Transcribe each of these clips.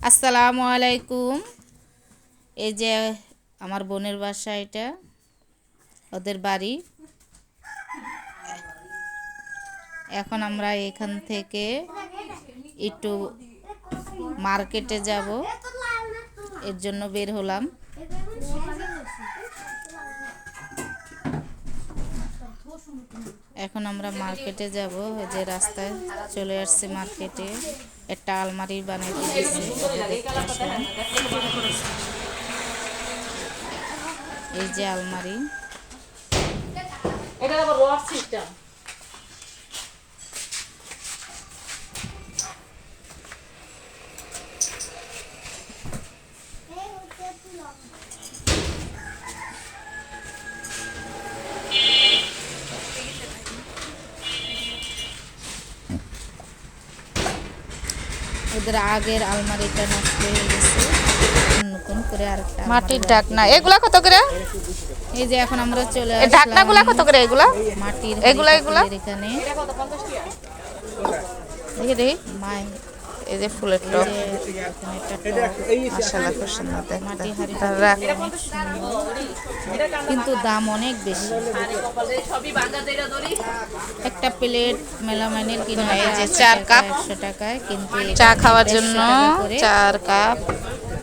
আসসালামু আলাইকুম। এই যে আমার বোনের বাসা, এটা ওদের বাড়ি। এখন আমরা এখান থেকে একটু মার্কেটে যাব, এর জন্য বের হলাম। এখন আমরা মার্কেটে যাব। যে রাস্তায় চলে আসছে মার্কেটে, একটা আলমারি বানাইতে দিয়েছে। এই যে আলমারি, এটা আবার রড সিস্টেম। ওদের আগের আলমারিটা নষ্ট হয়ে গেছে, নতুন করে আরেকটা মাটির ঢাকনা এগুলা কত করে? এই যে এখন আমরা চলে এই ঢাকনাগুলা কত করে? এগুলা মাটির এগুলা এখানে এটা কত? 50 টাকা। দেখি দেখি মাই এই যে ফুলের টপ, মাশাআল্লাহ খুব সুন্দর দেখতে। কিন্তু দাম অনেক বেশি। একটা প্লেট মেলামাইনের কিনা এই যে 4 কাপ 100 টাকায়, কিন্তু চা খাওয়ার জন্য 4 কাপ।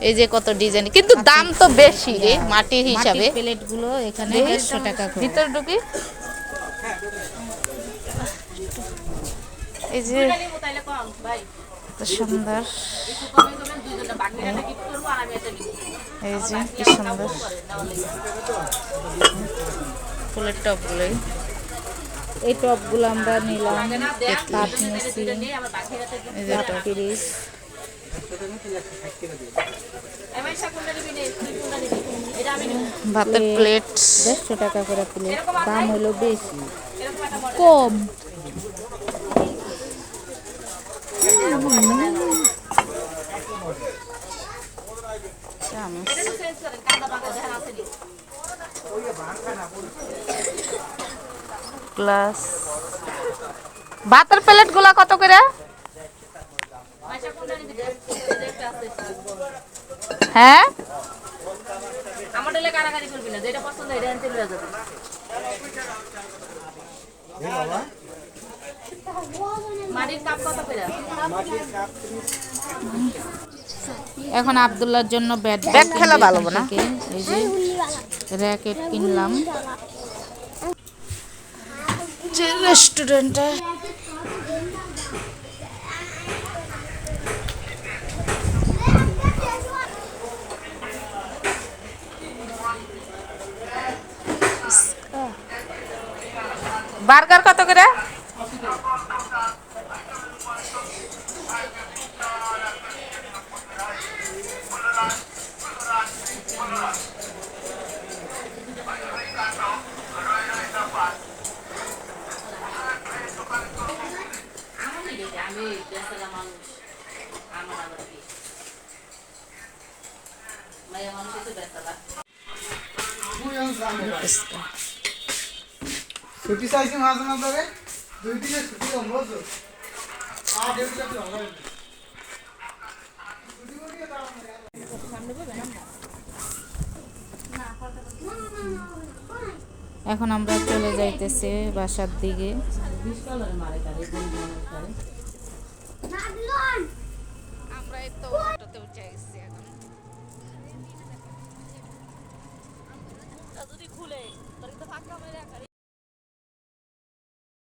এই যে কত ডিজাইন, কিন্তু দাম তো বেশি রে মাটির হিসাবে। প্লেট গুলো এখানে 150 টাকা করে। ভিতর ঢুকি, এই যে কত সুন্দর, এই যে কি সুন্দর ফুলের টপগুলোই। এই টপগুলো আমরা নিলাম, কাঠ নিয়েছি, এই যে টপ, 30। ভাতের প্লেট 150 টাকা করে প্লেট। দাম হলো বেশি, কম। চামচ, গ্লাস। ভাতের প্লেট গুলা কত করে? হ্যাঁ আমার ডেলে কারাকারি করবি না, যেটা পছন্দ এটা আনতে লয়ে যাবে। মাটির কাপ কত করে? এখন আব্দুল্লাহর জন্য ব্যাট খেলা ভালো না? এই যে র্যাকেট কিনলাম। যে রেস্টুরেন্টে বার্গার কত করে? ছুটি চাইছি মাঝে মাঝে 2 দিনের ছুটি কম বলছো আর দেড় দিন হবে। এখন আমরা চলে যাইতেছি বাসার দিকে। আমরা এই তো অটোতে উঠে গেছি এখন। যদি খুলে তোর তো ফাঁকা